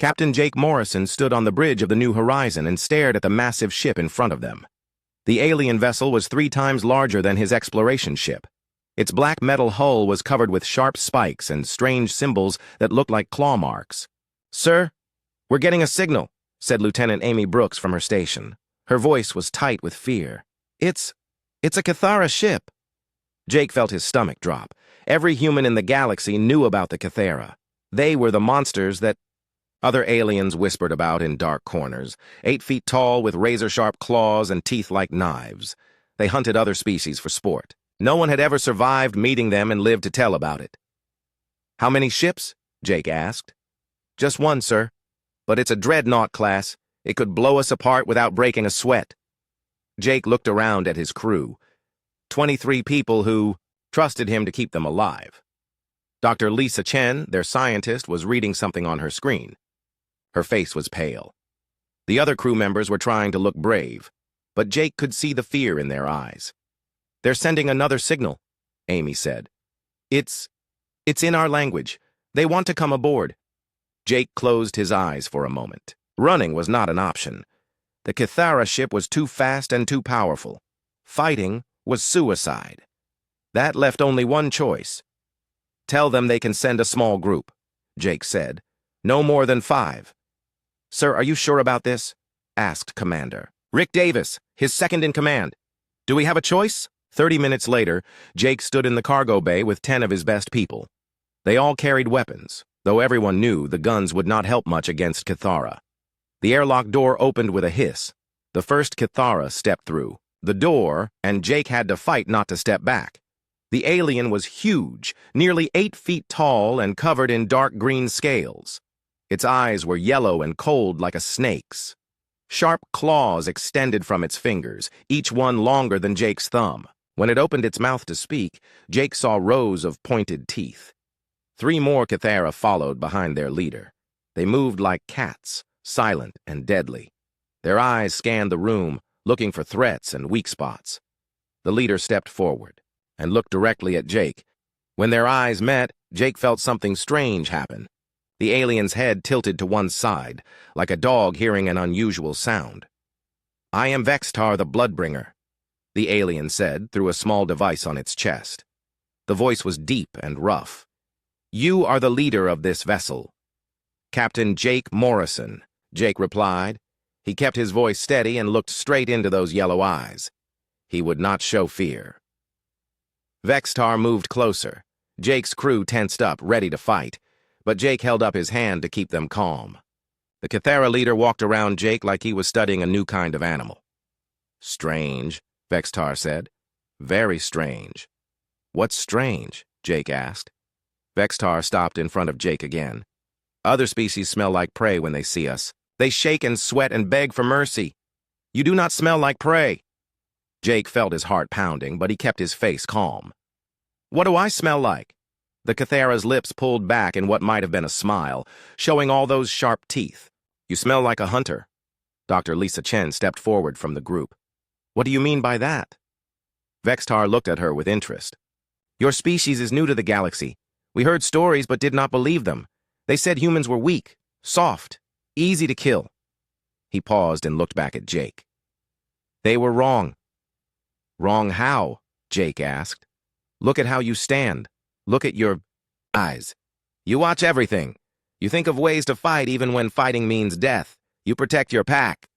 Captain Jake Morrison stood on the bridge of the New Horizon and stared at the massive ship in front of them. The alien vessel was 3 times larger than his exploration ship. Its black metal hull was covered with sharp spikes and strange symbols that looked like claw marks. "Sir, we're getting a signal," said Lieutenant Amy Brooks from her station. Her voice was tight with fear. It's a Cathara ship." Jake felt his stomach drop. Every human in the galaxy knew about the Cathara. They were the monsters that other aliens whispered about in dark corners, 8 feet tall with razor-sharp claws and teeth like knives. They hunted other species for sport. No one had ever survived meeting them and lived to tell about it. "How many ships?" Jake asked. "Just one, sir. But it's a dreadnought class. It could blow us apart without breaking a sweat." Jake looked around at his crew. 23 people who trusted him to keep them alive. Dr. Lisa Chen, their scientist, was reading something on her screen. Her face was pale. The other crew members were trying to look brave, but Jake could see the fear in their eyes. "They're sending another signal," Amy said. It's in our language. They want to come aboard." Jake closed his eyes for a moment. Running was not an option. The Cathara ship was too fast and too powerful. Fighting was suicide. That left only one choice. "Tell them they can send a small group," Jake said. "No more than 5. "Sir, are you sure about this?" asked Commander. "Rick Davis, his second in command. Do we have a choice?" 30 minutes later, Jake stood in the cargo bay with 10 of his best people. They all carried weapons, though everyone knew the guns would not help much against Cathara. The airlock door opened with a hiss. The first Cathara stepped through the door, and Jake had to fight not to step back. The alien was huge, nearly 8 feet tall and covered in dark green scales. Its eyes were yellow and cold like a snake's. Sharp claws extended from its fingers, each one longer than Jake's thumb. When it opened its mouth to speak, Jake saw rows of pointed teeth. 3 more Cathara followed behind their leader. They moved like cats, silent and deadly. Their eyes scanned the room, looking for threats and weak spots. The leader stepped forward and looked directly at Jake. When their eyes met, Jake felt something strange happen. The alien's head tilted to one side, like a dog hearing an unusual sound. "I am Vextar the Bloodbringer," the alien said through a small device on its chest. The voice was deep and rough. "You are the leader of this vessel." "Captain Jake Morrison," Jake replied. He kept his voice steady and looked straight into those yellow eyes. He would not show fear. Vextar moved closer. Jake's crew tensed up, ready to fight, but Jake held up his hand to keep them calm. The Cathara leader walked around Jake like he was studying a new kind of animal. "Strange," Vextar said. "Very strange." "What's strange?" Jake asked. Vextar stopped in front of Jake again. "Other species smell like prey when they see us. They shake and sweat and beg for mercy. You do not smell like prey." Jake felt his heart pounding, but he kept his face calm. "What do I smell like?" The Cathara's lips pulled back in what might have been a smile, showing all those sharp teeth. "You smell like a hunter." Dr. Lisa Chen stepped forward from the group. "What do you mean by that?" Vextar looked at her with interest. "Your species is new to the galaxy. We heard stories but did not believe them. They said humans were weak, soft, easy to kill." He paused and looked back at Jake. "They were wrong." "Wrong how?" Jake asked. "Look at how you stand. Look at your eyes. You watch everything. You think of ways to fight even when fighting means death. You protect your pack."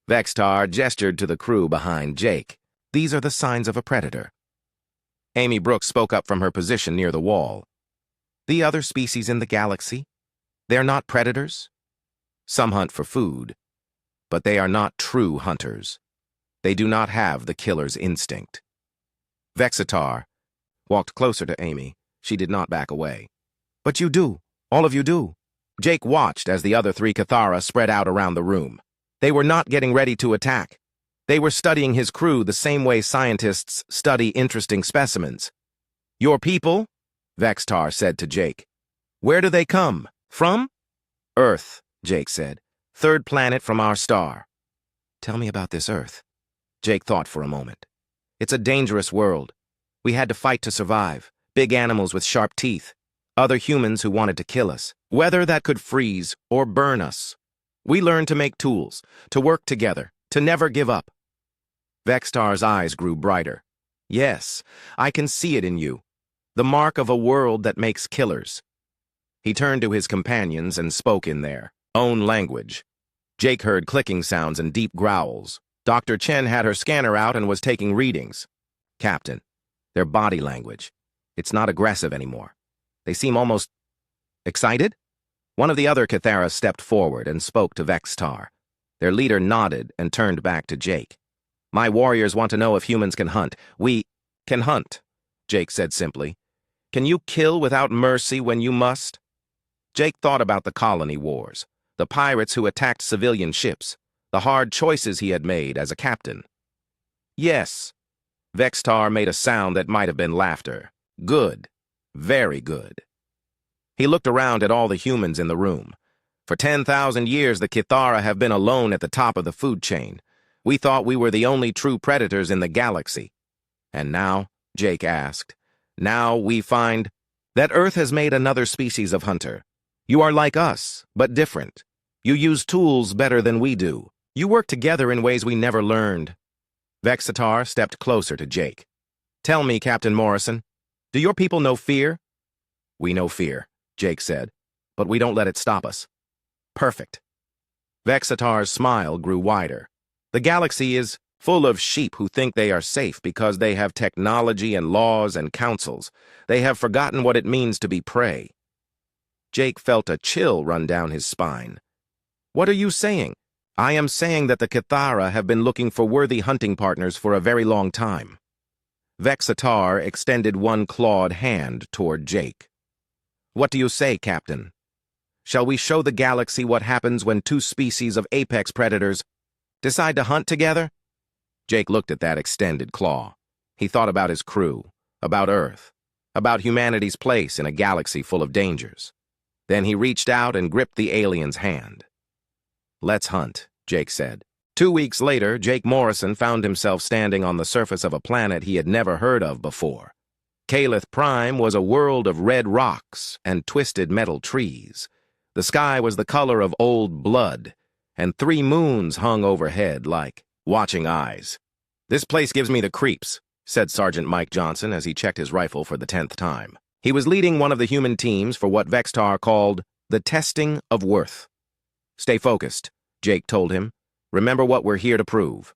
Vextar gestured to the crew behind Jake. "These are the signs of a predator." Amy Brooks spoke up from her position near the wall. "The other species in the galaxy, they're not predators. Some hunt for food, but they are not true hunters. They do not have the killer's instinct." Vexatar walked closer to Amy. She did not back away. "But you do. All of you do." Jake watched as the other 3 Cathara spread out around the room. They were not getting ready to attack. They were studying his crew the same way scientists study interesting specimens. "Your people?" Vextar said to Jake. "Where do they come from?" "Earth," Jake said. "3rd planet from our star." "Tell me about this Earth." Jake thought for a moment. "It's a dangerous world. We had to fight to survive. Big animals with sharp teeth. Other humans who wanted to kill us. Weather that could freeze or burn us. We learned to make tools, to work together, to never give up. Vextar's eyes grew brighter. Yes, I can see it in you. The mark of a world that makes killers. He turned to his companions and spoke in their own language. Jake heard clicking sounds and deep growls. Dr. Chen had her scanner out and was taking readings. Captain, their body language. It's not aggressive anymore. They seem almost excited? One of the other Kitharas stepped forward and spoke to Vextar. Their leader nodded and turned back to Jake. My warriors want to know if humans can hunt. We can hunt, Jake said simply. Can you kill without mercy when you must? Jake thought about the colony wars, the pirates who attacked civilian ships, the hard choices he had made as a captain. Yes. Vextar made a sound that might have been laughter. Good. Very good. He looked around at all the humans in the room. For 10,000 years, the Kithara have been alone at the top of the food chain. We thought we were the only true predators in the galaxy. And now, Jake asked, now we find that Earth has made another species of hunter. You are like us, but different. You use tools better than we do. You work together in ways we never learned. Vexatar stepped closer to Jake. Tell me, Captain Morrison, do your people know fear? We know fear, Jake said, but we don't let it stop us. Perfect. Vexatar's smile grew wider. The galaxy is full of sheep who think they are safe because they have technology and laws and councils. They have forgotten what it means to be prey. Jake felt a chill run down his spine. What are you saying? I am saying that the Kithara have been looking for worthy hunting partners for a very long time. Vexatar extended one clawed hand toward Jake. What do you say, Captain? Shall we show the galaxy what happens when two species of apex predators decide to hunt together? Jake looked at that extended claw. He thought about his crew, about Earth, about humanity's place in a galaxy full of dangers. Then he reached out and gripped the alien's hand. Let's hunt, Jake said. 2 weeks later, Jake Morrison found himself standing on the surface of a planet he had never heard of before. Calith Prime was a world of red rocks and twisted metal trees. The sky was the color of old blood, and 3 moons hung overhead like watching eyes. This place gives me the creeps, said Sergeant Mike Johnson as he checked his rifle for the 10th time. He was leading one of the human teams for what Vextar called the testing of worth. Stay focused, Jake told him. Remember what we're here to prove.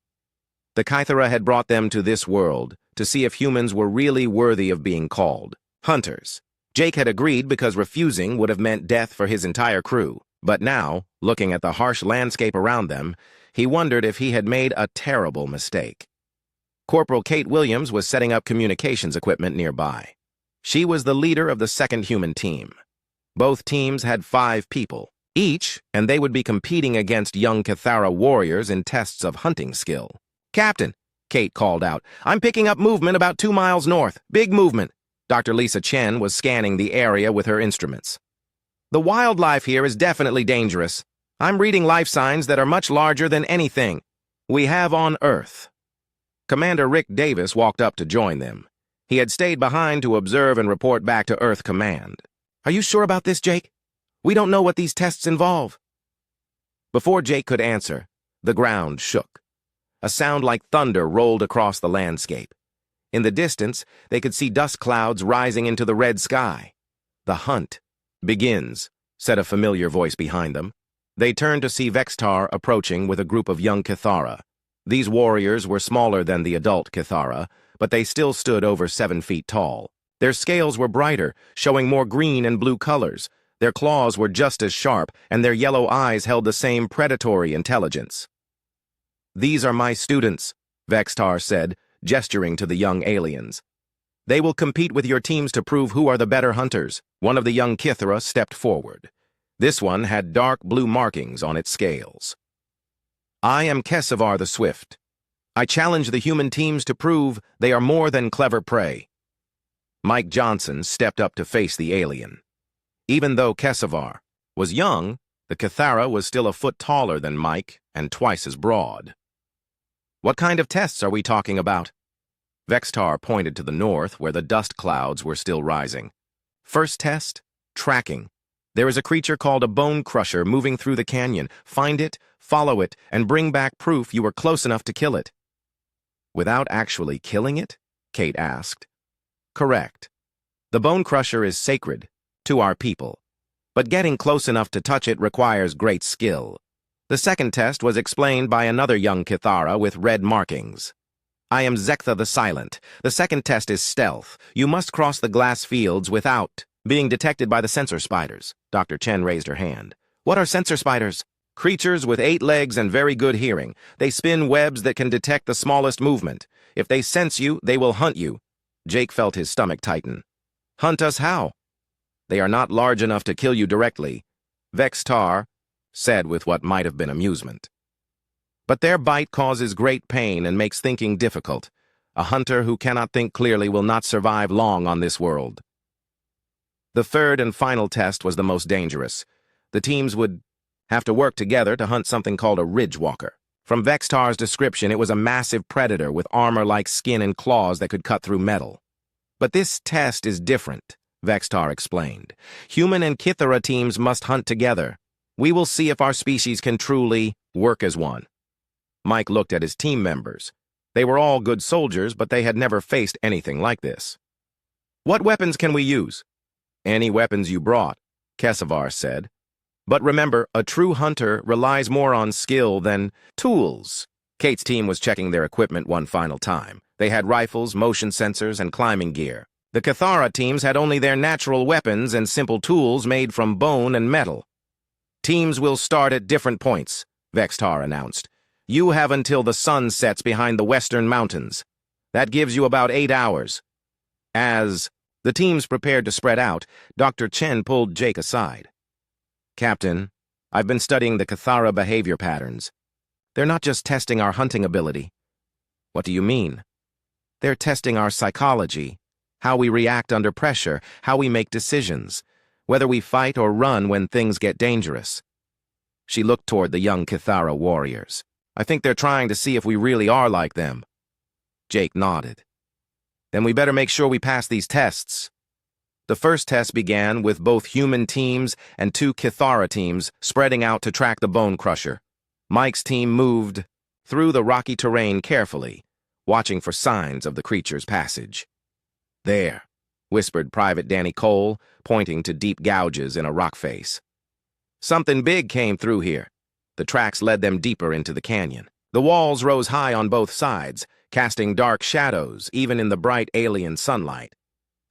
The Kythera had brought them to this world to see if humans were really worthy of being called hunters. Jake had agreed because refusing would have meant death for his entire crew. But now, looking at the harsh landscape around them, he wondered if he had made a terrible mistake. Corporal Kate Williams was setting up communications equipment nearby. She was the leader of the second human team. Both teams had 5 people each, and they would be competing against young Kithara warriors in tests of hunting skill. Captain, Kate called out, I'm picking up movement about 2 miles north. Big movement. Dr. Lisa Chen was scanning the area with her instruments. The wildlife here is definitely dangerous. I'm reading life signs that are much larger than anything we have on Earth. Commander Rick Davis walked up to join them. He had stayed behind to observe and report back to Earth Command. Are you sure about this, Jake? We don't know what these tests involve. Before Jake could answer, the ground shook. A sound like thunder rolled across the landscape. In the distance, they could see dust clouds rising into the red sky. The hunt begins, said a familiar voice behind them. They turned to see Vextar approaching with a group of young Kithara. These warriors were smaller than the adult Kithara, but they still stood over 7 feet tall. Their scales were brighter, showing more green and blue colors. Their claws were just as sharp, and their yellow eyes held the same predatory intelligence. These are my students, Vextar said, gesturing to the young aliens. They will compete with your teams to prove who are the better hunters. One of the young Kithara stepped forward. This one had dark blue markings on its scales. I am Kesavar the Swift. I challenge the human teams to prove they are more than clever prey. Mike Johnson stepped up to face the alien. Even though Kesavar was young, the Kithara was still a foot taller than Mike and twice as broad. What kind of tests are we talking about? Vextar pointed to the north where the dust clouds were still rising. First test, tracking. There is a creature called a bone crusher moving through the canyon. Find it, follow it, and bring back proof you were close enough to kill it." "Without actually killing it?" Kate asked. "Correct. The bone crusher is sacred to our people, but getting close enough to touch it requires great skill." The second test was explained by another young Kithara with red markings. "I am Zektha the Silent. The second test is stealth. You must cross the glass fields without being detected by the sensor spiders." Dr. Chen raised her hand. "What are sensor spiders?" "Creatures with 8 legs and very good hearing. They spin webs that can detect the smallest movement. If they sense you, they will hunt you." Jake felt his stomach tighten. "Hunt us how?" "They are not large enough to kill you directly," Vextar said with what might have been amusement. "But their bite causes great pain and makes thinking difficult. A hunter who cannot think clearly will not survive long on this world." The third and final test was the most dangerous. The teams would have to work together to hunt something called a ridgewalker. From Vextar's description, it was a massive predator with armor-like skin and claws that could cut through metal. "But this test is different," Vextar explained. "Human and Kithara teams must hunt together. We will see if our species can truly work as one." Mike looked at his team members. They were all good soldiers, but they had never faced anything like this. "What weapons can we use?" "Any weapons you brought," Kesavar said. "But remember, a true hunter relies more on skill than tools." Kate's team was checking their equipment one final time. They had rifles, motion sensors, and climbing gear. The Kithara teams had only their natural weapons and simple tools made from bone and metal. "Teams will start at different points," Vextar announced. "You have until the sun sets behind the western mountains. That gives you about 8 hours." As the teams prepared to spread out, Dr. Chen pulled Jake aside. "Captain, I've been studying the Kithara behavior patterns. They're not just testing our hunting ability." "What do you mean?" "They're testing our psychology, how we react under pressure, how we make decisions, whether we fight or run when things get dangerous." She looked toward the young Kithara warriors. "I think they're trying to see if we really are like them." Jake nodded. "Then we better make sure we pass these tests." The first test began with both human teams and 2 Kithara teams spreading out to track the bone crusher. Mike's team moved through the rocky terrain carefully, watching for signs of the creature's passage. "There," whispered Private Danny Cole, pointing to deep gouges in a rock face. "Something big came through here." The tracks led them deeper into the canyon. The walls rose high on both sides, casting dark shadows even in the bright alien sunlight.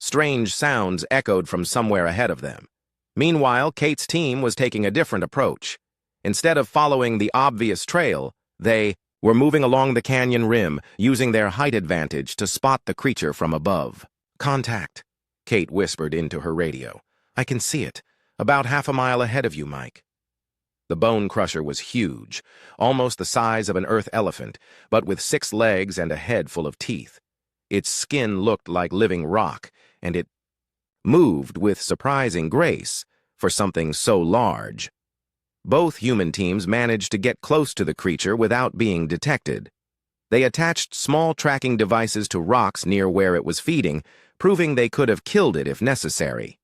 Strange sounds echoed from somewhere ahead of them. Meanwhile, Kate's team was taking a different approach. Instead of following the obvious trail, they were moving along the canyon rim, using their height advantage to spot the creature from above. "Contact," Kate whispered into her radio. "I can see it, about half a mile ahead of you, Mike." The bone crusher was huge, almost the size of an earth elephant, but with 6 legs and a head full of teeth. Its skin looked like living rock, and it moved with surprising grace for something so large. Both human teams managed to get close to the creature without being detected. They attached small tracking devices to rocks near where it was feeding, proving they could have killed it if necessary.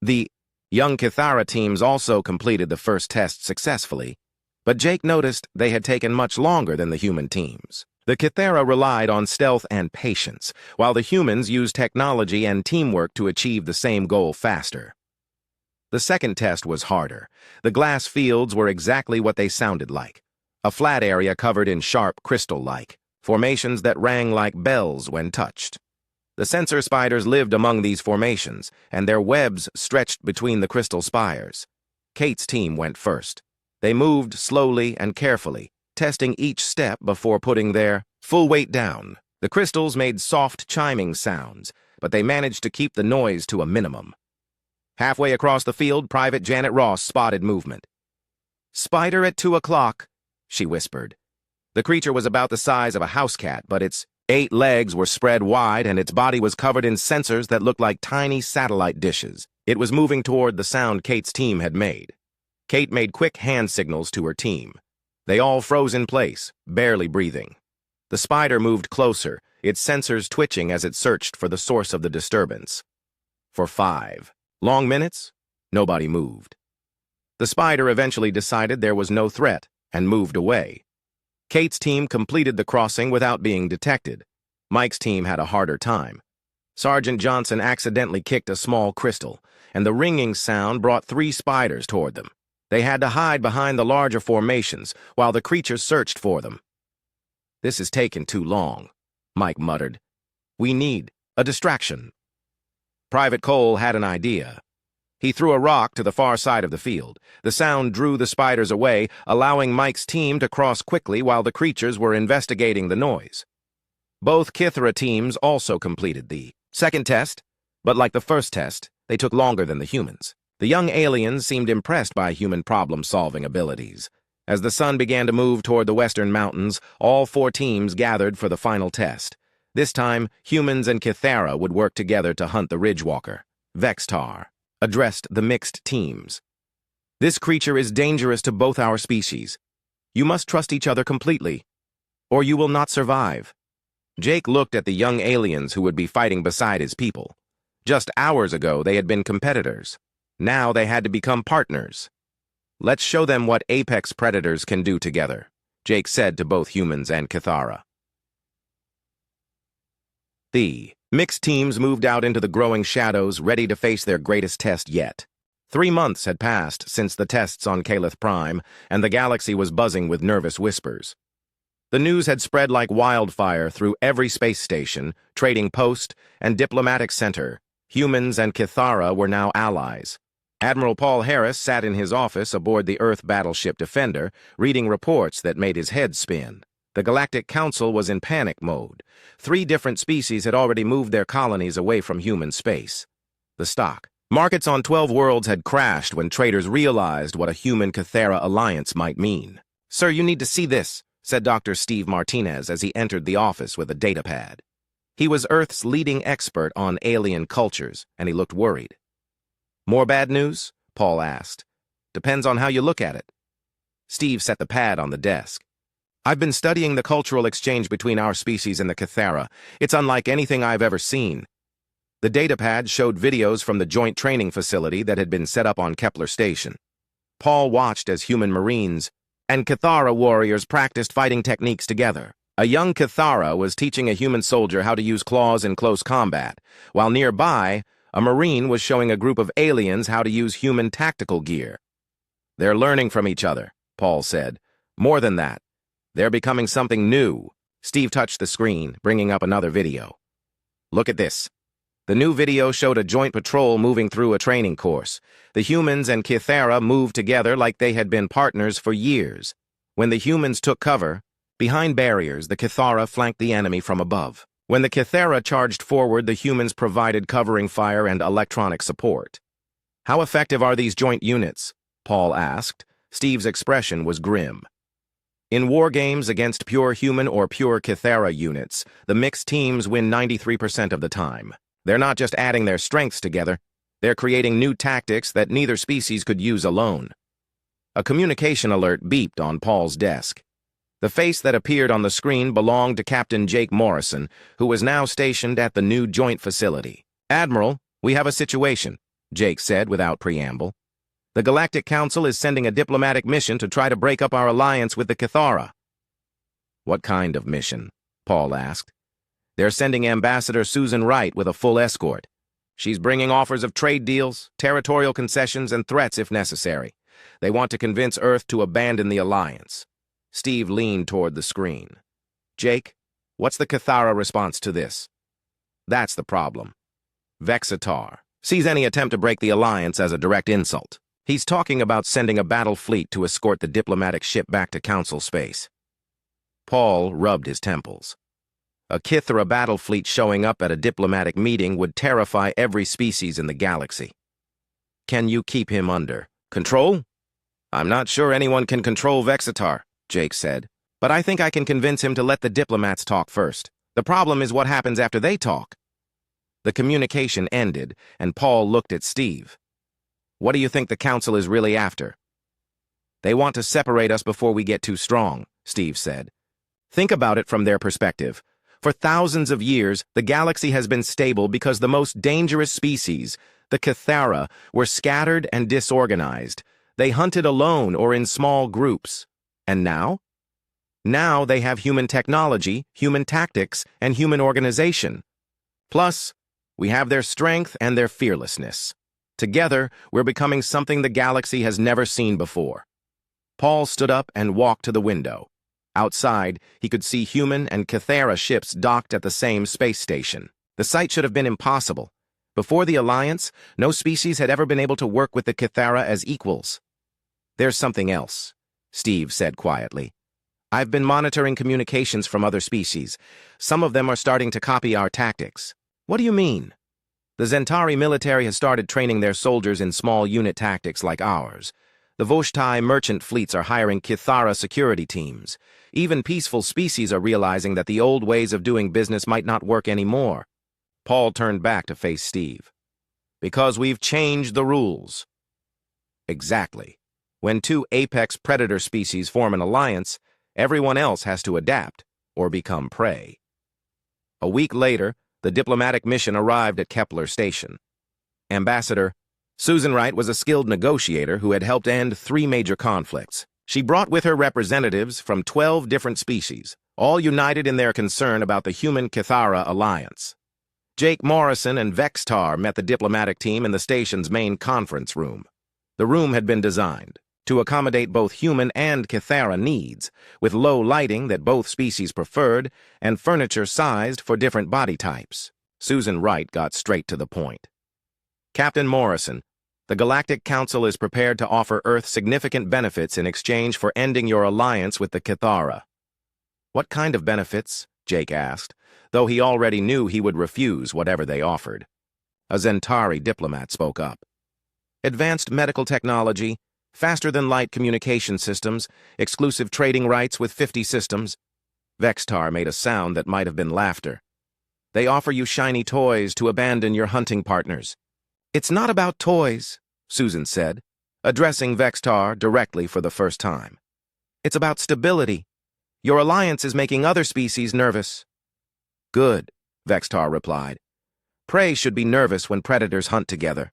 The young Kithara teams also completed the first test successfully, but Jake noticed they had taken much longer than the human teams. The Kithara relied on stealth and patience, while the humans used technology and teamwork to achieve the same goal faster. The second test was harder. The glass fields were exactly what they sounded like. A flat area covered in sharp crystal-like formations that rang like bells when touched. The sensor spiders lived among these formations, and their webs stretched between the crystal spires. Kate's team went first. They moved slowly and carefully, testing each step before putting their full weight down. The crystals made soft chiming sounds, but they managed to keep the noise to a minimum. Halfway across the field, Private Janet Ross spotted movement. "Spider at 2 o'clock," she whispered. The creature was about the size of a house cat, but its 8 legs were spread wide and its body was covered in sensors that looked like tiny satellite dishes. It was moving toward the sound Kate's team had made. Kate made quick hand signals to her team. They all froze in place, barely breathing. The spider moved closer, its sensors twitching as it searched for the source of the disturbance. For 5 long minutes, Nobody moved. The spider eventually decided there was no threat and moved away. Kate's team completed the crossing without being detected. Mike's team had a harder time. Sergeant Johnson accidentally kicked a small crystal, and the ringing sound brought 3 spiders toward them. They had to hide behind the larger formations while the creatures searched for them. "This is taking too long," Mike muttered. "We need a distraction." Private Cole had an idea. He threw a rock to the far side of the field. The sound drew the spiders away, allowing Mike's team to cross quickly while the creatures were investigating the noise. Both Kithra teams also completed the second test, but like the first test, they took longer than the humans. The young aliens seemed impressed by human problem-solving abilities. As the sun began to move toward the western mountains, all 4 teams gathered for the final test. This time, humans and Kithara would work together to hunt the Ridgewalker. Vextar addressed the mixed teams. "This creature is dangerous to both our species. You must trust each other completely, or you will not survive." Jake looked at the young aliens who would be fighting beside his people. Just hours ago, they had been competitors. Now they had to become partners. "Let's show them what apex predators can do together," Jake said to both humans and Kithara. The mixed teams moved out into the growing shadows, ready to face their greatest test yet. 3 months had passed since the tests on Calith Prime, and the galaxy was buzzing with nervous whispers. The news had spread like wildfire through every space station, trading post, and diplomatic center. Humans and Kithara were now allies. Admiral Paul Harris sat in his office aboard the Earth battleship Defender, reading reports that made his head spin. The Galactic Council was in panic mode. 3 different species had already moved their colonies away from human space. The stock markets on 12 worlds had crashed when traders realized what a human-Kithara alliance might mean. "Sir, you need to see this," said Dr. Steve Martinez as he entered the office with a datapad. He was Earth's leading expert on alien cultures, and he looked worried. "More bad news?" Paul asked. "Depends on how you look at it." Steve set the pad on the desk. "I've been studying the cultural exchange between our species and the Kithara. It's unlike anything I've ever seen." The datapad showed videos from the joint training facility that had been set up on Kepler Station. Paul watched as human Marines and Kithara warriors practiced fighting techniques together. A young Kithara was teaching a human soldier how to use claws in close combat, while nearby, a Marine was showing a group of aliens how to use human tactical gear. "They're learning from each other," Paul said. "More than that, they're becoming something new." Steve touched the screen, bringing up another video. "Look at this." The new video showed a joint patrol moving through a training course. The humans and Kithara moved together like they had been partners for years. When the humans took cover, behind barriers, the Kithara flanked the enemy from above. When the Kithara charged forward, the humans provided covering fire and electronic support. "How effective are these joint units?" Paul asked. Steve's expression was grim. "In war games against pure human or pure Kithara units, the mixed teams win 93% of the time. They're not just adding their strengths together, they're creating new tactics that neither species could use alone." A communication alert beeped on Paul's desk. The face that appeared on the screen belonged to Captain Jake Morrison, who was now stationed at the new joint facility. "Admiral, we have a situation," Jake said without preamble. "The Galactic Council is sending a diplomatic mission to try to break up our alliance with the Kithara." "What kind of mission?" Paul asked. "They're sending Ambassador Susan Wright with a full escort. She's bringing offers of trade deals, territorial concessions, and threats if necessary. They want to convince Earth to abandon the alliance." Steve leaned toward the screen. "Jake, what's the Kithara response to this?" "That's the problem. Vexatar sees any attempt to break the alliance as a direct insult. He's talking about sending a battle fleet to escort the diplomatic ship back to Council space." Paul rubbed his temples. A Kithara battle fleet showing up at a diplomatic meeting would terrify every species in the galaxy. "Can you keep him under control?" "I'm not sure anyone can control Vexatar," Jake said, "but I think I can convince him to let the diplomats talk first. The problem is what happens after they talk." The communication ended, and Paul looked at Steve. "What do you think the Council is really after?" "They want to separate us before we get too strong," Steve said. "Think about it from their perspective. For thousands of years, the galaxy has been stable because the most dangerous species, The Cathara were scattered and disorganized. They hunted alone or in small groups. And now? Now they have human technology, human tactics, and human organization. Plus, we have their strength and their fearlessness. Together, we're becoming something the galaxy has never seen before. Paul stood up and walked to the window. Outside, he could see human and Cathara ships docked at the same space station. The sight should have been impossible. Before the Alliance, no species had ever been able to work with the Cathara as equals. "There's something else," Steve said quietly. "I've been monitoring communications from other species. Some of them are starting to copy our tactics." "What do you mean?" "The Zentari military has started training their soldiers in small unit tactics like ours. The Voshtai merchant fleets are hiring Cathara security teams. Even peaceful species are realizing that the old ways of doing business might not work anymore." Paul turned back to face Steve. "Because we've changed the rules." "Exactly. When two apex predator species form an alliance, everyone else has to adapt or become prey." A week later, the diplomatic mission arrived at Kepler Station. Ambassador Susan Wright was a skilled negotiator who had helped end 3 major conflicts. She brought with her representatives from 12 different species, all united in their concern about the human-Cathara alliance. Jake Morrison and Vextar met the diplomatic team in the station's main conference room. The room had been designed to accommodate both human and Cathara needs, with low lighting that both species preferred and furniture sized for different body types. Susan Wright got straight to the point. "Captain Morrison, the Galactic Council is prepared to offer Earth significant benefits in exchange for ending your alliance with the Cathara." "What kind of benefits?" Jake asked, though he already knew he would refuse whatever they offered. A Zentari diplomat spoke up. "Advanced medical technology, faster-than-light communication systems, exclusive trading rights with 50 systems." Vextar made a sound that might have been laughter. "They offer you shiny toys to abandon your hunting partners." "It's not about toys," Susan said, addressing Vextar directly for the first time. "It's about stability. Your alliance is making other species nervous." "Good," Vextar replied. "Prey should be nervous when predators hunt together."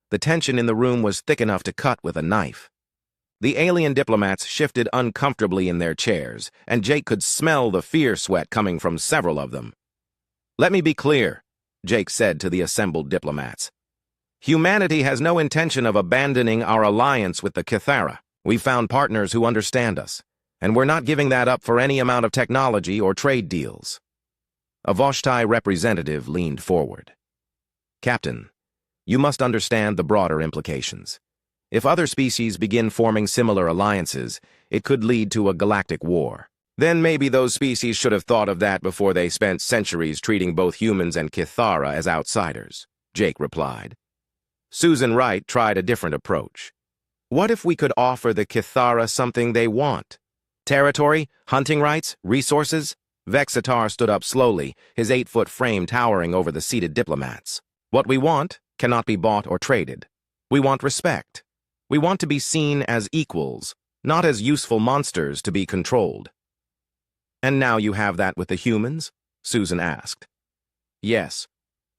The tension in the room was thick enough to cut with a knife. The alien diplomats shifted uncomfortably in their chairs, and Jake could smell the fear sweat coming from several of them. "Let me be clear," Jake said to the assembled diplomats. "Humanity has no intention of abandoning our alliance with the Cathara. We found partners who understand us, and we're not giving that up for any amount of technology or trade deals." A Voshtai representative leaned forward. "Captain, you must understand the broader implications. If other species begin forming similar alliances, it could lead to a galactic war. Then maybe those species should have thought of that before they spent centuries treating both humans and Cathara as outsiders," Jake replied. Susan Wright tried a different approach. "What if we could offer the Cathara something they want? Territory, hunting rights, resources?" Vexitar stood up slowly, his 8-foot frame towering over the seated diplomats. "What we want cannot be bought or traded. We want respect. We want to be seen as equals, not as useful monsters to be controlled." "And now you have that with the humans?" Susan asked. "Yes.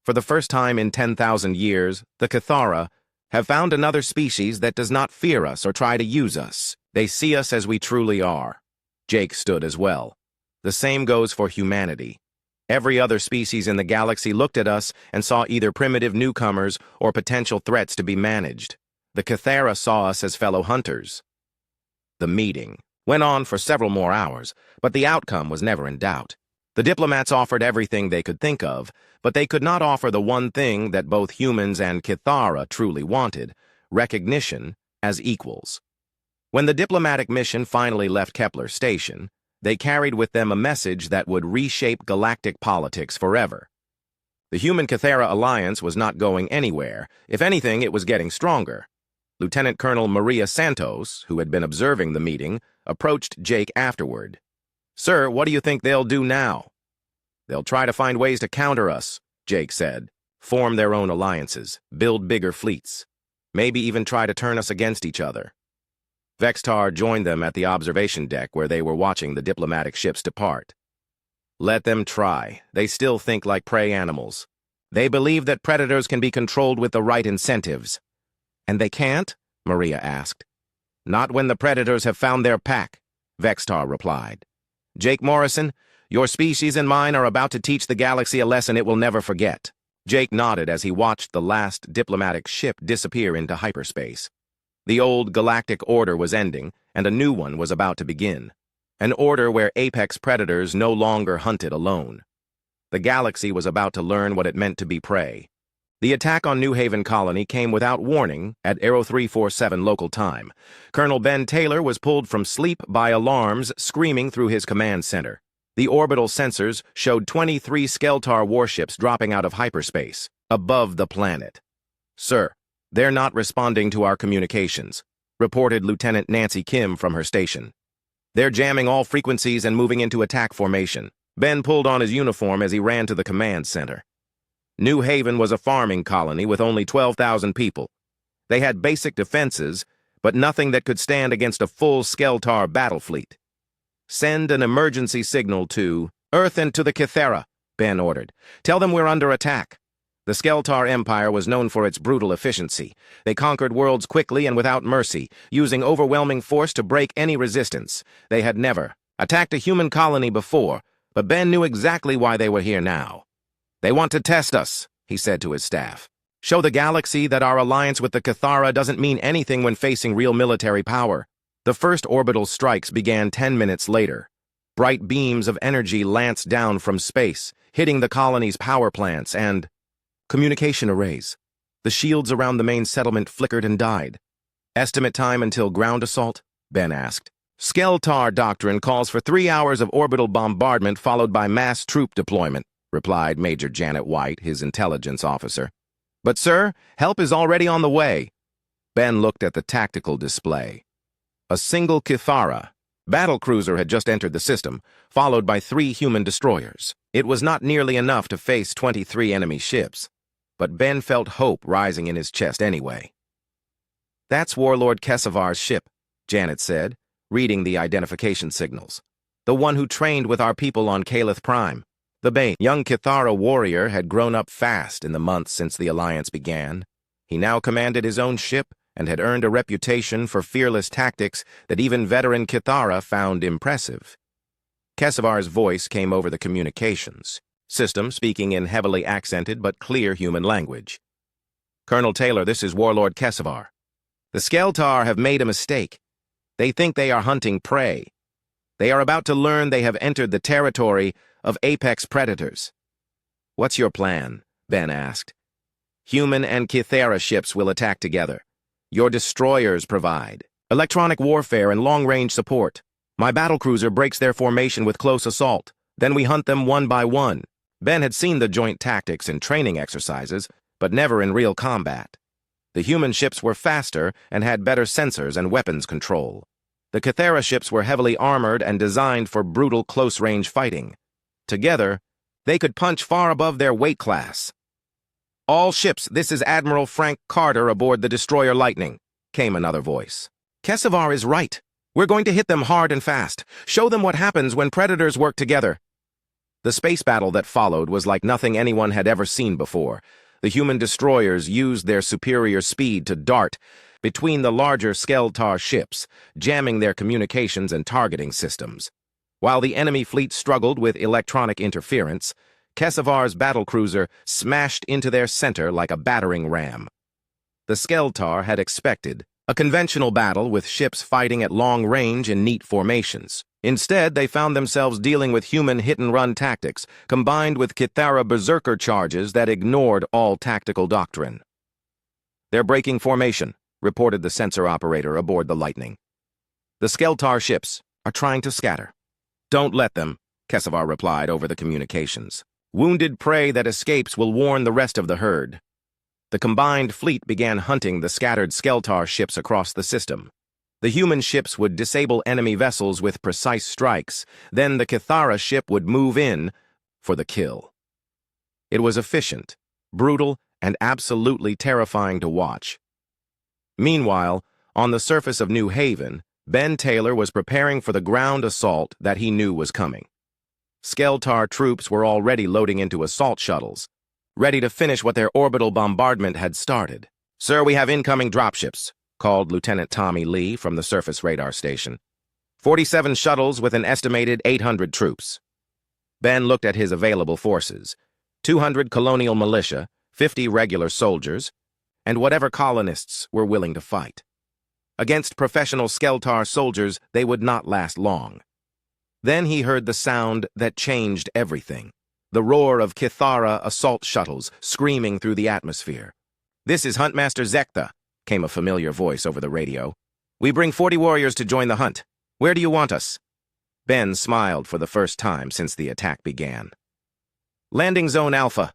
For the first time in 10,000 years, the Cathara have found another species that does not fear us or try to use us. They see us as we truly are." Jake stood as well. "The same goes for humanity. Every other species in the galaxy looked at us and saw either primitive newcomers or potential threats to be managed. The Cathara saw us as fellow hunters." The meeting went on for several more hours, but the outcome was never in doubt. The diplomats offered everything they could think of, but they could not offer the one thing that both humans and Cathara truly wanted: recognition as equals. When the diplomatic mission finally left Kepler Station, they carried with them a message that would reshape galactic politics forever. The Human-Cathara alliance was not going anywhere. If anything, it was getting stronger. Lieutenant Colonel Maria Santos, who had been observing the meeting, approached Jake afterward. "Sir, what do you think they'll do now?" "They'll try to find ways to counter us," Jake said. "Form their own alliances, build bigger fleets, maybe even try to turn us against each other." Vextar joined them at the observation deck where they were watching the diplomatic ships depart. "Let them try. They still think like prey animals. They believe that predators can be controlled with the right incentives. And they can't? Maria asked. Not when the predators have found their pack, Vextar replied. Jake Morrison, your species and mine are about to teach the galaxy a lesson it will never forget. Jake nodded as he watched the last diplomatic ship disappear into hyperspace. The old galactic order was ending, and a new one was about to begin. An order where apex predators no longer hunted alone. The galaxy was about to learn what it meant to be prey. The attack on New Haven Colony came without warning at Aero 347 local time. Colonel Ben Taylor was pulled from sleep by alarms screaming through his command center. The orbital sensors showed 23 Skeltar warships dropping out of hyperspace, above the planet. Sir, they're not responding to our communications, reported Lieutenant Nancy Kim from her station. They're jamming all frequencies and moving into attack formation. Ben pulled on his uniform as he ran to the command center. New Haven was a farming colony with only 12,000 people. They had basic defenses, but nothing that could stand against a full Skeltar battle fleet. Send an emergency signal to Earth and to the Kythera, Ben ordered. Tell them we're under attack. The Skeltar Empire was known for its brutal efficiency. They conquered worlds quickly and without mercy, using overwhelming force to break any resistance. They had never attacked a human colony before, but Ben knew exactly why they were here now. They want to test us, he said to his staff. Show the galaxy that our alliance with the Kythera doesn't mean anything when facing real military power. The first orbital strikes began 10 minutes later. Bright beams of energy lanced down from space, hitting the colony's power plants and communication arrays. The shields around the main settlement flickered and died. Estimate time until ground assault? Ben asked. Skeltar doctrine calls for 3 hours of orbital bombardment followed by mass troop deployment, replied Major Janet White, his intelligence officer. But, sir, help is already on the way. Ben looked at the tactical display. A single Kythera battlecruiser had just entered the system, followed by 3 human destroyers. It was not nearly enough to face 23 enemy ships, but Ben felt hope rising in his chest anyway. That's Warlord Kesavar's ship, Janet said, reading the identification signals. The one who trained with our people on Calith Prime. The young Kythera warrior had grown up fast in the months since the alliance began. He now commanded his own ship and had earned a reputation for fearless tactics that even veteran Kythera found impressive. Kesavar's voice came over the communications system, speaking in heavily accented but clear human language. Colonel Taylor, this is Warlord Kesavar. The Skeltar have made a mistake. They think they are hunting prey. They are about to learn they have entered the territory of apex predators. What's your plan? Ben asked. Human and Kythera ships will attack together. Your destroyers provide electronic warfare and long-range support. My battlecruiser breaks their formation with close assault. Then we hunt them one by one. Ben had seen the joint tactics in training exercises, but never in real combat. The human ships were faster and had better sensors and weapons control. The Kythera ships were heavily armored and designed for brutal close-range fighting. Together, they could punch far above their weight class. All ships, this is Admiral Frank Carter aboard the destroyer Lightning, came another voice. Kesavar is right. We're going to hit them hard and fast. Show them what happens when predators work together. The space battle that followed was like nothing anyone had ever seen before. The human destroyers used their superior speed to dart between the larger Skeltar ships, jamming their communications and targeting systems. While the enemy fleet struggled with electronic interference, Kesavar's battlecruiser smashed into their center like a battering ram. The Skeltar had expected a conventional battle with ships fighting at long range in neat formations. Instead, they found themselves dealing with human hit-and-run tactics, combined with Kythera berserker charges that ignored all tactical doctrine. They're breaking formation, reported the sensor operator aboard the Lightning. The Skeltar ships are trying to scatter. Don't let them, Kesavar replied over the communications. Wounded prey that escapes will warn the rest of the herd. The combined fleet began hunting the scattered Skeltar ships across the system. The human ships would disable enemy vessels with precise strikes, then the Kythera ship would move in for the kill. It was efficient, brutal, and absolutely terrifying to watch. Meanwhile, on the surface of New Haven, Ben Taylor was preparing for the ground assault that he knew was coming. Skeltar troops were already loading into assault shuttles. ready to finish what their orbital bombardment had started. "Sir, we have incoming dropships," called Lieutenant Tommy Lee from the surface radar station. 47 shuttles with an estimated 800 troops. Ben looked at his available forces. 200 colonial militia, 50 regular soldiers, and whatever colonists were willing to fight. Against professional Skeltar soldiers, they would not last long. Then he heard the sound that changed everything. The roar of Kithara assault shuttles screaming through the atmosphere. "This is Huntmaster Zekta," came a familiar voice over the radio. "We bring 40 warriors to join the hunt. Where do you want us?" Ben smiled for the first time since the attack began. "Landing Zone Alpha.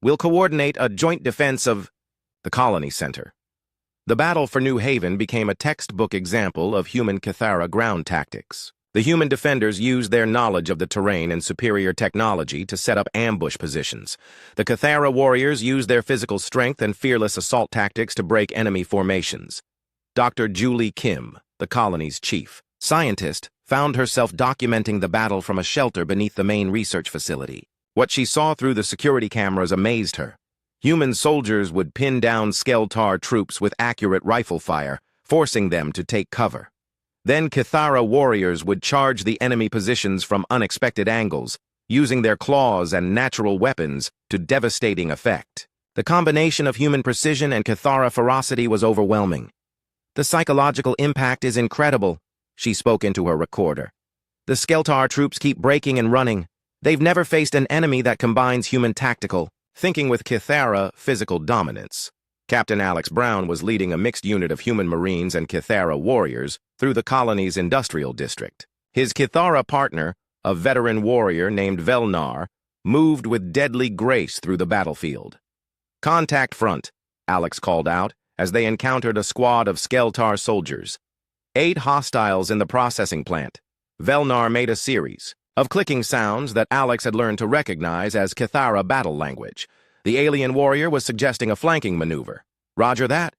We'll coordinate a joint defense of the colony center." The battle for New Haven became a textbook example of human Kithara ground tactics. The human defenders used their knowledge of the terrain and superior technology to set up ambush positions. The Kithara warriors used their physical strength and fearless assault tactics to break enemy formations. Dr. Julie Kim, the colony's chief scientist, found herself documenting the battle from a shelter beneath the main research facility. What she saw through the security cameras amazed her. Human soldiers would pin down Skeltar troops with accurate rifle fire, forcing them to take cover. Then Kithara warriors would charge the enemy positions from unexpected angles, using their claws and natural weapons to devastating effect. The combination of human precision and Kithara ferocity was overwhelming. "The psychological impact is incredible," she spoke into her recorder. "The Skeltar troops keep breaking and running. They've never faced an enemy that combines human tactical thinking with Kithara physical dominance." Captain Alex Brown was leading a mixed unit of human marines and Kithara warriors through the colony's industrial district. His Kithara partner, a veteran warrior named Velnar, moved with deadly grace through the battlefield. "Contact front," Alex called out as they encountered a squad of Skeltar soldiers. 8 hostiles in the processing plant. Velnar made a series of clicking sounds that Alex had learned to recognize as Kithara battle language. The alien warrior was suggesting a flanking maneuver. "Roger that."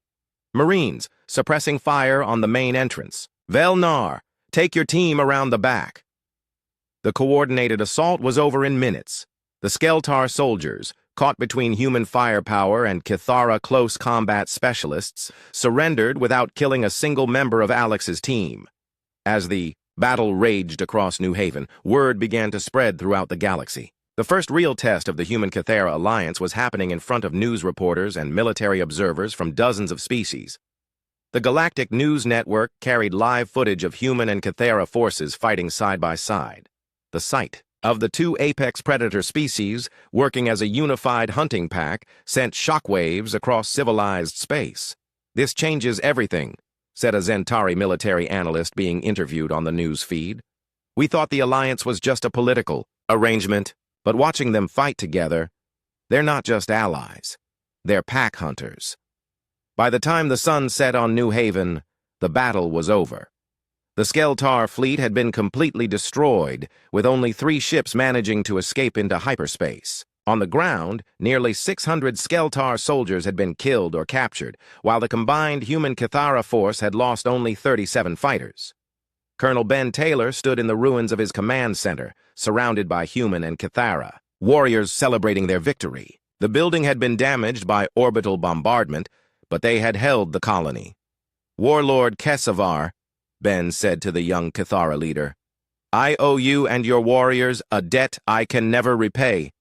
"Marines, suppressing fire on the main entrance. Velnar, take your team around the back." The coordinated assault was over in minutes. The Skeltar soldiers, caught between human firepower and Kithara close combat specialists, surrendered without killing a single member of Alex's team. As the battle raged across New Haven, word began to spread throughout the galaxy. The first real test of the human-Kithara alliance was happening in front of news reporters and military observers from dozens of species. The Galactic News Network carried live footage of human and Kithara forces fighting side by side. The sight of the 2 apex predator species working as a unified hunting pack sent shockwaves across civilized space. "This changes everything," said a Zentari military analyst being interviewed on the news feed. "We thought the alliance was just a political arrangement, but watching them fight together, they're not just allies, they're pack hunters." By the time the sun set on New Haven, the battle was over. The Skeltar fleet had been completely destroyed, with only 3 ships managing to escape into hyperspace. On the ground, nearly 600 Skeltar soldiers had been killed or captured, while the combined human Kithara force had lost only 37 fighters. Colonel Ben Taylor stood in the ruins of his command center, surrounded by human and Kithara warriors celebrating their victory. The building had been damaged by orbital bombardment, but they had held the colony. "Warlord Kesavar," Ben said to the young Kithara leader, "I owe you and your warriors a debt I can never repay."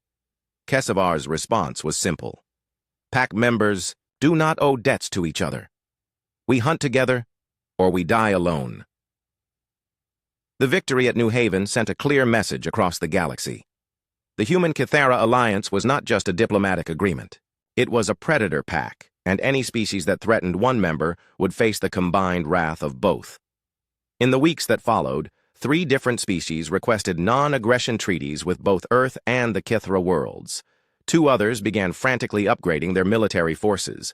Kesavar's response was simple. "Pack members do not owe debts to each other. We hunt together, or we die alone." The victory at New Haven sent a clear message across the galaxy. The human-Kithara alliance was not just a diplomatic agreement. It was a predator pack, and any species that threatened one member would face the combined wrath of both. In the weeks that followed, 3 different species requested non-aggression treaties with both Earth and the Kithra worlds. 2 others began frantically upgrading their military forces.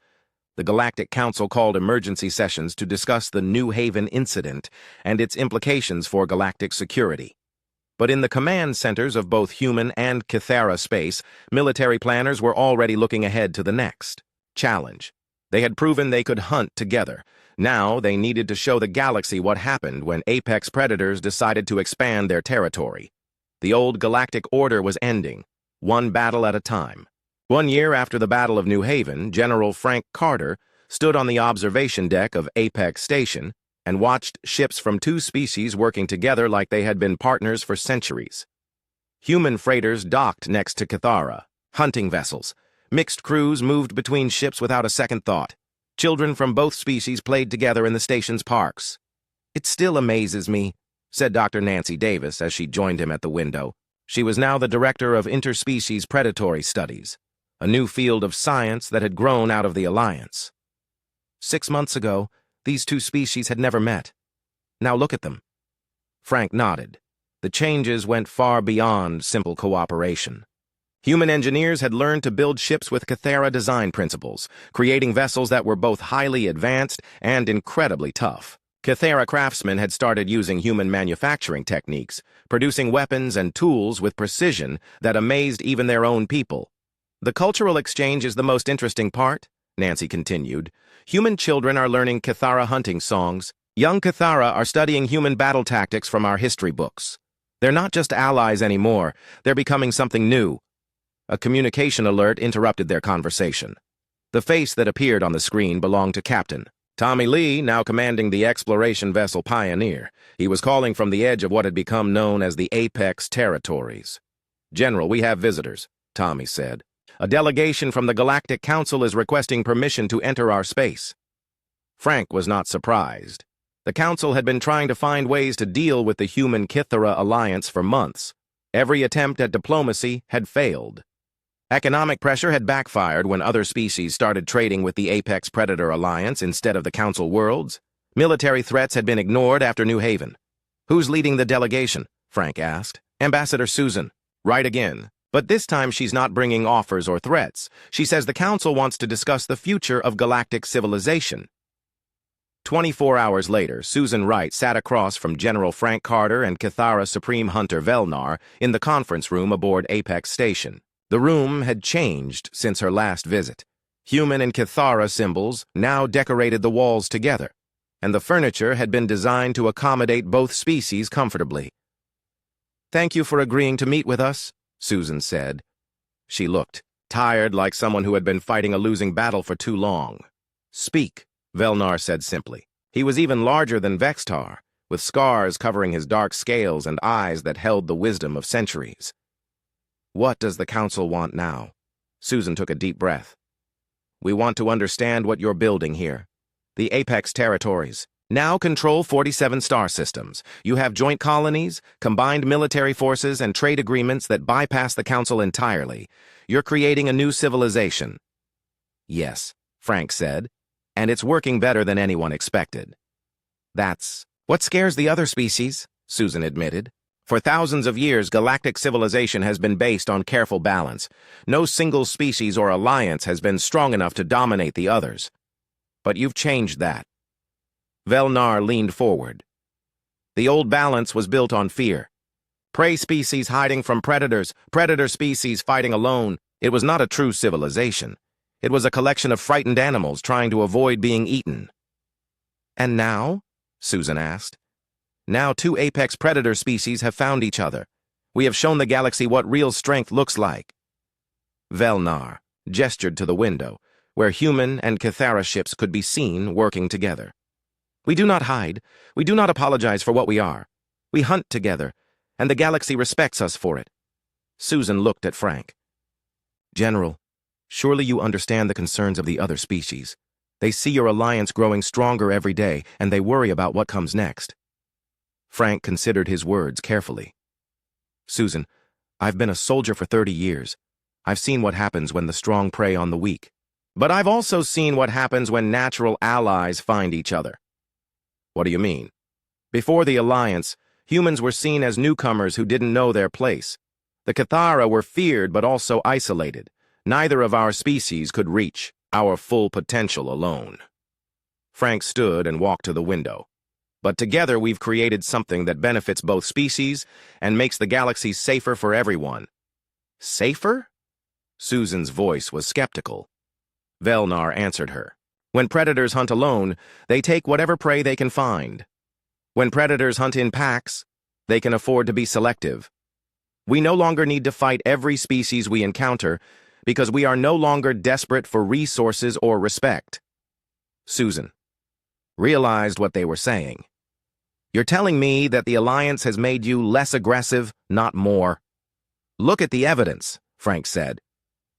The Galactic Council called emergency sessions to discuss the New Haven incident and its implications for galactic security. But in the command centers of both human and Kithara space, military planners were already looking ahead to the next challenge. They had proven they could hunt together. Now they needed to show the galaxy what happened when apex predators decided to expand their territory. The old galactic order was ending, one battle at a time. 1 year after the Battle of New Haven, General Frank Carter stood on the observation deck of Apex Station and watched ships from two species working together like they had been partners for centuries. Human freighters docked next to Cathara, hunting vessels. Mixed crews moved between ships without a second thought. Children from both species played together in the station's parks. "It still amazes me," said Dr. Nancy Davis as she joined him at the window. She was now the director of interspecies predatory studies, a new field of science that had grown out of the alliance. 6 months ago, these two species had never met. Now look at them. Frank nodded. The changes went far beyond simple cooperation. Human engineers had learned to build ships with Cathara design principles, creating vessels that were both highly advanced and incredibly tough. Cathara craftsmen had started using human manufacturing techniques, producing weapons and tools with precision that amazed even their own people. "The cultural exchange is the most interesting part," Nancy continued. "Human children are learning Cathara hunting songs. Young Cathara are studying human battle tactics from our history books. They're not just allies anymore, they're becoming something new." A communication alert interrupted their conversation. The face that appeared on the screen belonged to Captain Tommy Lee, now commanding the exploration vessel Pioneer. He was calling from the edge of what had become known as the Apex Territories. "General, we have visitors," Tommy said. "A delegation from the Galactic Council is requesting permission to enter our space." Frank was not surprised. The Council had been trying to find ways to deal with the human Cathara alliance for months. Every attempt at diplomacy had failed. Economic pressure had backfired when other species started trading with the Apex Predator Alliance instead of the Council worlds. Military threats had been ignored after New Haven. "Who's leading the delegation?" Frank asked. "Ambassador Susan." "Right again. But this time she's not bringing offers or threats. She says the Council wants to discuss the future of galactic civilization." 24 hours later, Susan Wright sat across from General Frank Carter and Cathara Supreme Hunter Velnar in the conference room aboard Apex Station. The room had changed since her last visit. Human and Cathara symbols now decorated the walls together, and the furniture had been designed to accommodate both species comfortably. "Thank you for agreeing to meet with us," Susan said. She looked tired, like someone who had been fighting a losing battle for too long. "Speak," Velnar said simply. He was even larger than Vextar, with scars covering his dark scales and eyes that held the wisdom of centuries. "What does the Council want now?" Susan took a deep breath. "We want to understand what you're building here. The Apex Territories now control 47 star systems. You have joint colonies, combined military forces, and trade agreements that bypass the Council entirely. You're creating a new civilization." "Yes," Frank said, "and it's working better than anyone expected." "That's what scares the other species," Susan admitted. "For thousands of years, galactic civilization has been based on careful balance. No single species or alliance has been strong enough to dominate the others. But you've changed that." Velnar leaned forward. "The old balance was built on fear. Prey species hiding from predators, predator species fighting alone. It was not a true civilization. It was a collection of frightened animals trying to avoid being eaten." "And now?" Susan asked. "Now 2 apex predator species have found each other. We have shown the galaxy what real strength looks like." Velnar gestured to the window, where human and Cathara ships could be seen working together. "We do not hide. We do not apologize for what we are. We hunt together, and the galaxy respects us for it." Susan looked at Frank. "General, surely you understand the concerns of the other species. They see your alliance growing stronger every day, and they worry about what comes next." Frank considered his words carefully. "Susan, I've been a soldier for 30 years. I've seen what happens when the strong prey on the weak. But I've also seen what happens when natural allies find each other." "What do you mean?" "Before the alliance, humans were seen as newcomers who didn't know their place. The Cathara were feared but also isolated. Neither of our species could reach our full potential alone." Frank stood and walked to the window. "But together we've created something that benefits both species and makes the galaxy safer for everyone." "Safer?" Susan's voice was skeptical. Velnar answered her. "When predators hunt alone, they take whatever prey they can find. When predators hunt in packs, they can afford to be selective. We no longer need to fight every species we encounter because we are no longer desperate for resources or respect. Susan realized what they were saying. You're telling me that the Alliance has made you less aggressive, not more. Look at the evidence, Frank said.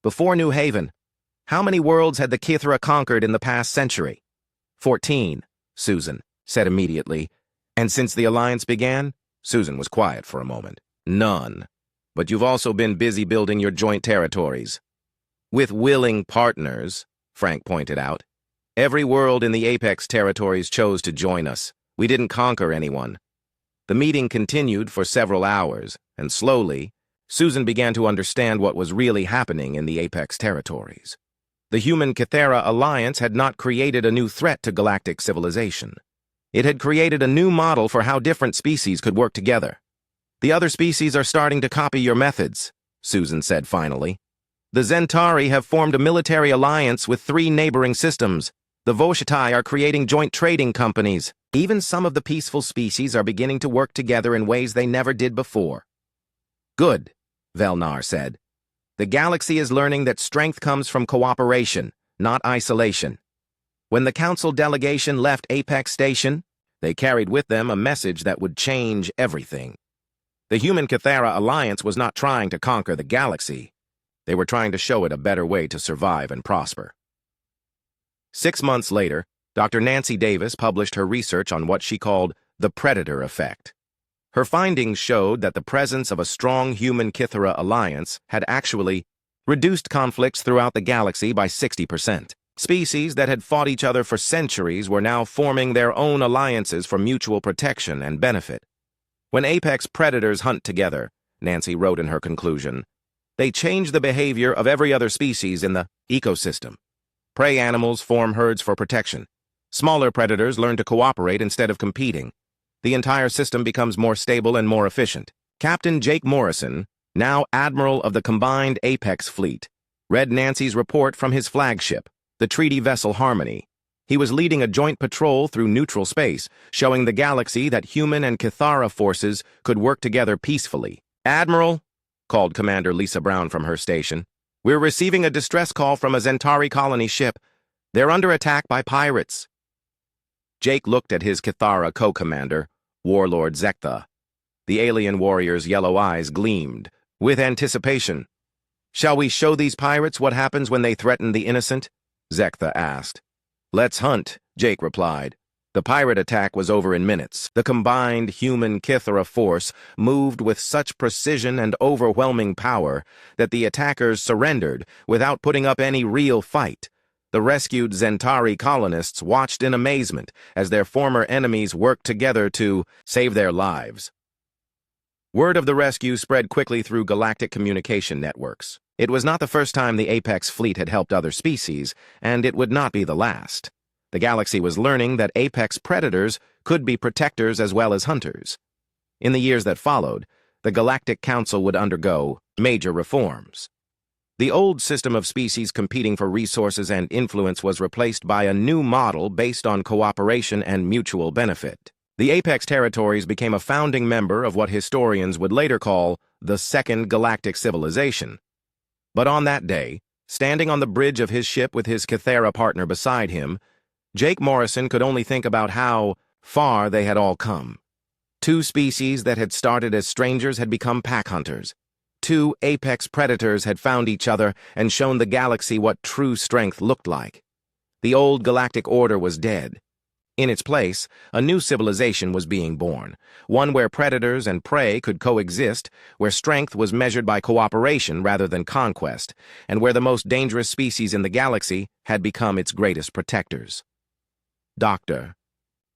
Before New Haven, how many worlds had the Kithra conquered in the past century? 14, Susan said immediately. And since the Alliance began? Susan was quiet for a moment. None. But you've also been busy building your joint territories. With willing partners, Frank pointed out. Every world in the Apex territories chose to join us. We didn't conquer anyone. The meeting continued for several hours, and slowly, Susan began to understand what was really happening in the Apex territories. The Human Kithera Alliance had not created a new threat to galactic civilization. It had created a new model for how different species could work together. The other species are starting to copy your methods, Susan said finally. The Zentari have formed a military alliance with 3 neighboring systems. The Voshitai are creating joint trading companies. Even some of the peaceful species are beginning to work together in ways they never did before. Good, Velnar said. The galaxy is learning that strength comes from cooperation, not isolation. When the Council delegation left Apex Station, they carried with them a message that would change everything. The Human Kithera Alliance was not trying to conquer the galaxy. They were trying to show it a better way to survive and prosper. 6 months later, Dr. Nancy Davis published her research on what she called the Predator Effect. Her findings showed that the presence of a strong Human Kithera Alliance had actually reduced conflicts throughout the galaxy by 60%. Species that had fought each other for centuries were now forming their own alliances for mutual protection and benefit. When apex predators hunt together, Nancy wrote in her conclusion, they change the behavior of every other species in the ecosystem. Prey animals form herds for protection. Smaller predators learn to cooperate instead of competing. The entire system becomes more stable and more efficient. Captain Jake Morrison, now Admiral of the Combined Apex Fleet, read Nancy's report from his flagship, the treaty vessel Harmony. He was leading a joint patrol through neutral space, showing the galaxy that human and Kithara forces could work together peacefully. Admiral, called Commander Lisa Brown from her station, we're receiving a distress call from a Zentari colony ship. They're under attack by pirates. Jake looked at his Kithara co-commander, Warlord Zektha. The alien warrior's yellow eyes gleamed with anticipation. Shall we show these pirates what happens when they threaten the innocent? Zektha asked. Let's hunt, Jake replied. The pirate attack was over in minutes. The combined human Kithara force moved with such precision and overwhelming power that the attackers surrendered without putting up any real fight. The rescued Zentari colonists watched in amazement as their former enemies worked together to save their lives. Word of the rescue spread quickly through galactic communication networks. It was not the first time the Apex fleet had helped other species, and it would not be the last. The galaxy was learning that apex predators could be protectors as well as hunters. In the years that followed, the Galactic Council would undergo major reforms. The old system of species competing for resources and influence was replaced by a new model based on cooperation and mutual benefit. The Apex territories became a founding member of what historians would later call the Second Galactic Civilization. But on that day, standing on the bridge of his ship with his Kithera partner beside him, Jake Morrison could only think about how far they had all come. 2 species that had started as strangers had become pack hunters. 2 apex predators had found each other and shown the galaxy what true strength looked like. The old galactic order was dead. In its place, a new civilization was being born, one where predators and prey could coexist, where strength was measured by cooperation rather than conquest, and where the most dangerous species in the galaxy had become its greatest protectors. Doctor.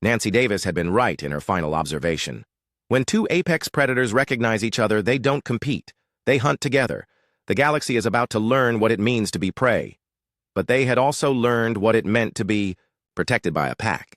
Nancy Davis had been right in her final observation. When 2 apex predators recognize each other, they don't compete. They hunt together. The galaxy is about to learn what it means to be prey. But they had also learned what it meant to be protected by a pack.